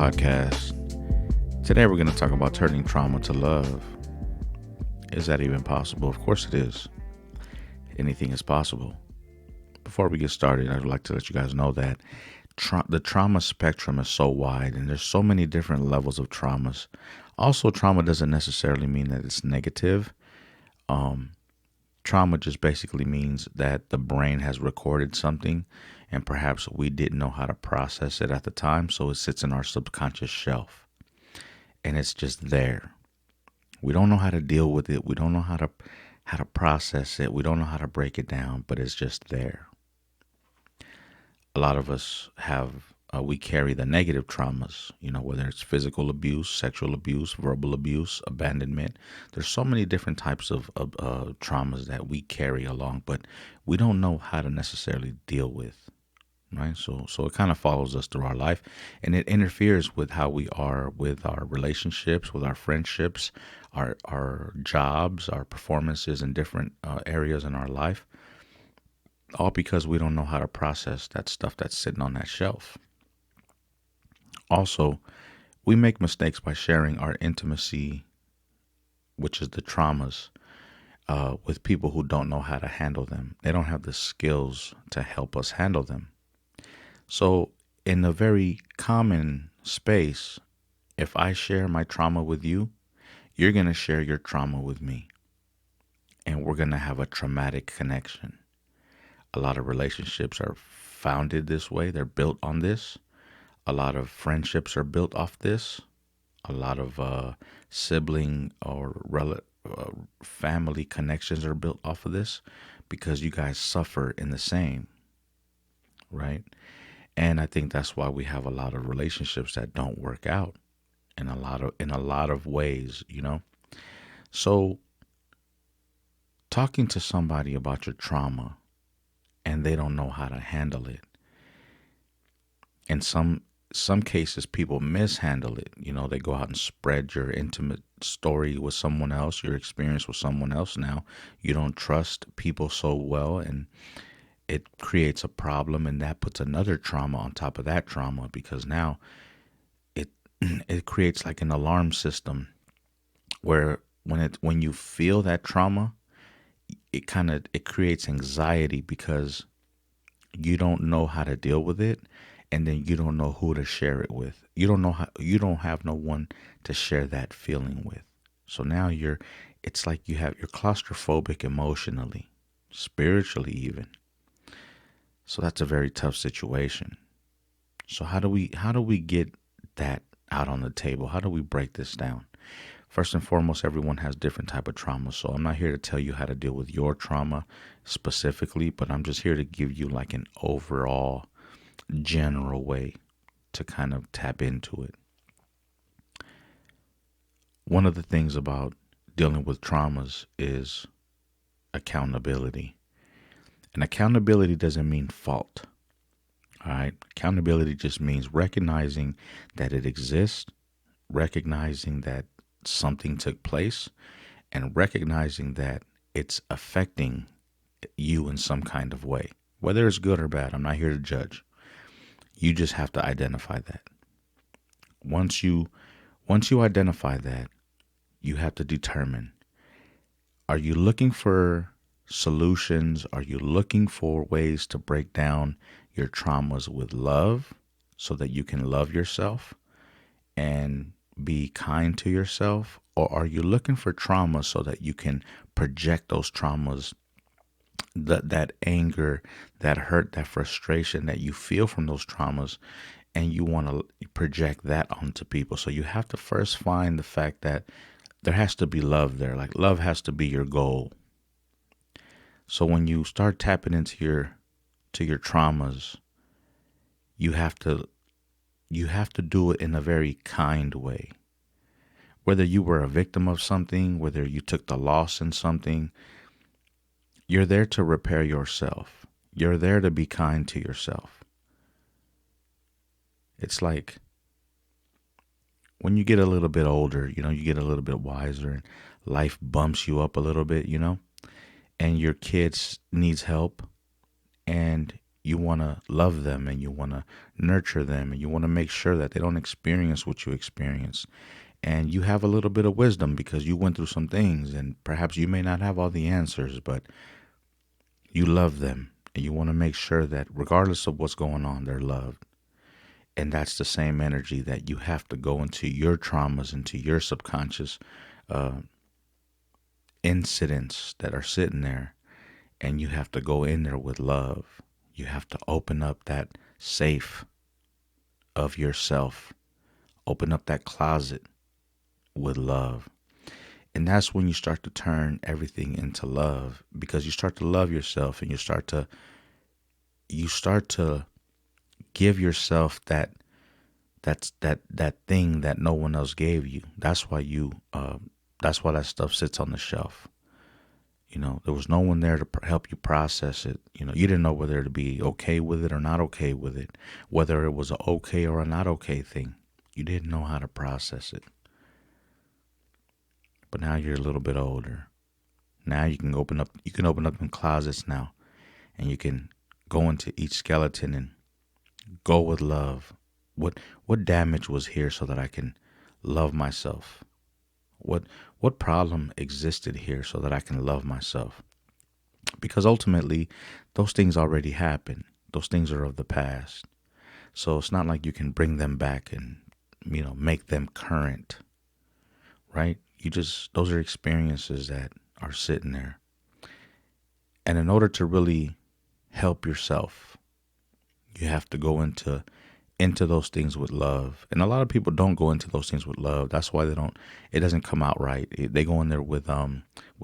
podcast. Today we're going to talk about turning trauma to love. Is that even possible? Of course it is. Anything is possible. Before we get started, I'd like to let you guys know that the trauma spectrum is so wide and there's so many different levels of traumas. Also, trauma doesn't necessarily mean that it's negative. Trauma just basically means that the brain has recorded something and perhaps we didn't know how to process it at the time, so it sits in our subconscious shelf and it's just there. We don't know how to deal with it. We don't know how to process it. We don't know how to break it down, but it's just there. A lot of us we carry the negative traumas, whether it's physical abuse, sexual abuse, verbal abuse, abandonment. There's so many different types of traumas that we carry along, but we don't know how to necessarily deal with, right? So it kind of follows us through our life, and it interferes with how we are with our relationships, with our friendships, our jobs, our performances in different areas in our life, all because we don't know how to process that stuff that's sitting on that shelf. Also, we make mistakes by sharing our intimacy, which is the traumas, with people who don't know how to handle them. They don't have the skills to help us handle them. So in a very common space, if I share my trauma with you, you're going to share your trauma with me. And we're going to have a traumatic connection. A lot of relationships are founded this way. They're built on this. A lot of friendships are built off this. A lot of sibling or family connections are built off of this because you guys suffer in the same, right? And I think that's why we have a lot of relationships that don't work out in a lot of ways, So talking to somebody about your trauma and they don't know how to handle it. In some cases, people mishandle it. They go out and spread your intimate story with someone else, your experience with someone else. Now, you don't trust people so well, and it creates a problem, and that puts another trauma on top of that trauma because now it creates like an alarm system where when you feel that trauma, it creates anxiety because you don't know how to deal with it. And then you don't know who to share it with. You don't have no one to share that feeling with. So now it's like you're claustrophobic emotionally, spiritually even. So that's a very tough situation. So how do we get that out on the table? How do we break this down? First and foremost, everyone has different type of trauma. So I'm not here to tell you how to deal with your trauma specifically, but I'm just here to give you like an overall general way to kind of tap into it. One of the things about dealing with traumas is accountability. And accountability doesn't mean fault. All right. Accountability just means recognizing that it exists, recognizing that something took place, and recognizing that it's affecting you in some kind of way, whether it's good or bad. I'm not here to judge. You just have to identify that. Once you identify that, you have to determine, are you looking for solutions? Are you looking for ways to break down your traumas with love so that you can love yourself and be kind to yourself? Or are you looking for trauma so that you can project those traumas, that anger, that hurt, that frustration that you feel from those traumas, and you want to project that onto people? So you have to first find the fact that there has to be love there. Like love has to be your goal. So when you start tapping into your traumas, you have to do it in a very kind way. Whether you were a victim of something, whether you took the loss in something, you're there to repair yourself. You're there to be kind to yourself. It's like when you get a little bit older, you get a little bit wiser and life bumps you up a little bit, and your kids needs help and you want to love them and you want to nurture them and you want to make sure that they don't experience what you experience. And you have a little bit of wisdom because you went through some things and perhaps you may not have all the answers, but you love them and you want to make sure that regardless of what's going on, they're loved. And that's the same energy that you have to go into your traumas, into your subconscious uh, incidents that are sitting there. And you have to go in there with love. You have to open up that safe of yourself, open up that closet with love. And that's when you start to turn everything into love, because you start to love yourself and you start to give yourself that thing that no one else gave you. That's why that stuff sits on the shelf. There was no one there to help you process it. You didn't know whether to be okay with it or not okay with it, whether it was a okay or a not okay thing. You didn't know how to process it. But now you're a little bit older. Now you can open up them closets now, and you can go into each skeleton and go with love. What damage was here so that I can love myself? What problem existed here so that I can love myself? Because ultimately, those things already happened. Those things are of the past. So it's not like you can bring them back and make them current, right? Those are experiences that are sitting there. And in order to really help yourself, you have to go into those things with love. And a lot of people don't go into those things with love. That's why it doesn't come out right. They go in there with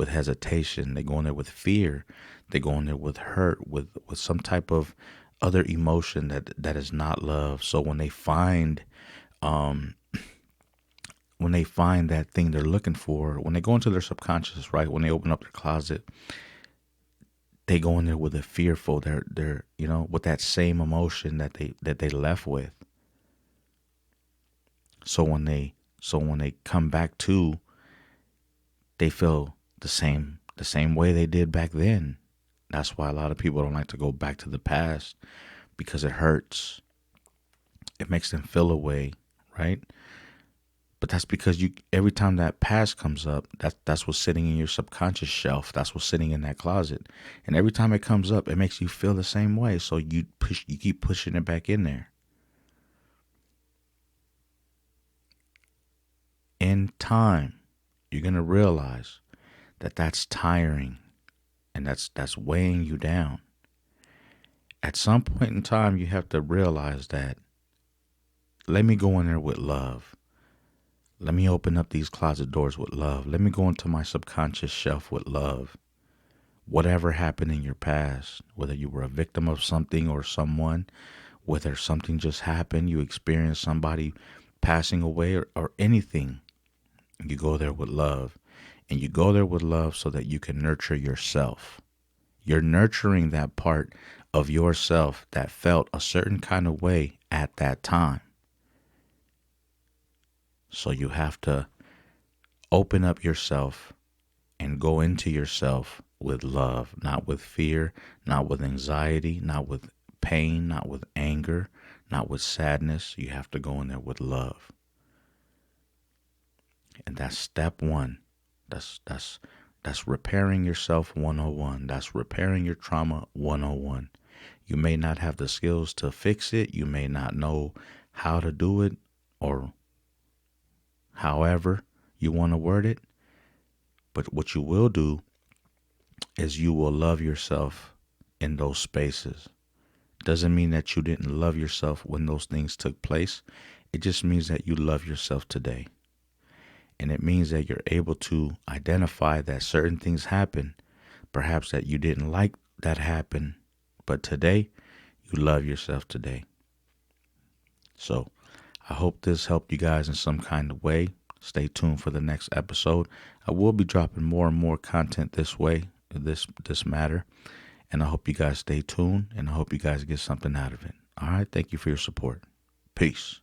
hesitation. They go in there with fear. They go in there with hurt, with some type of other emotion that is not love. So when they find that thing they're looking for, when they go into their subconscious, right, when they open up their closet, they go in there with a fearful. They're with that same emotion that they left with. So when they come back to, they feel the same way they did back then. That's why a lot of people don't like to go back to the past, because it hurts. It makes them feel a way, right? But that's because every time that past comes up, that's what's sitting in your subconscious shelf. That's what's sitting in that closet. And every time it comes up, it makes you feel the same way. So you keep pushing it back in there. In time, you're going to realize that that's tiring and that's weighing you down. At some point in time, you have to realize that, let me go in there with love. Let me open up these closet doors with love. Let me go into my subconscious shelf with love. Whatever happened in your past, whether you were a victim of something or someone, whether something just happened, you experienced somebody passing away or anything, you go there with love. And you go there with love so that you can nurture yourself. You're nurturing that part of yourself that felt a certain kind of way at that time. So you have to open up yourself and go into yourself with love, not with fear, not with anxiety, not with pain, not with anger, not with sadness. You have to go in there with love. And that's step one. That's repairing yourself 101. That's repairing your trauma 101. You may not have the skills to fix it. You may not know how to do it, or however you want to word it. But what you will do is you will love yourself in those spaces. Doesn't mean that you didn't love yourself when those things took place. It just means that you love yourself today. And it means that you're able to identify that certain things happen, perhaps that you didn't like that happen, but today you love yourself today. So I hope this helped you guys in some kind of way. Stay tuned for the next episode. I will be dropping more and more content this way, this matter. And I hope you guys stay tuned, and I hope you guys get something out of it. All right. Thank you for your support. Peace.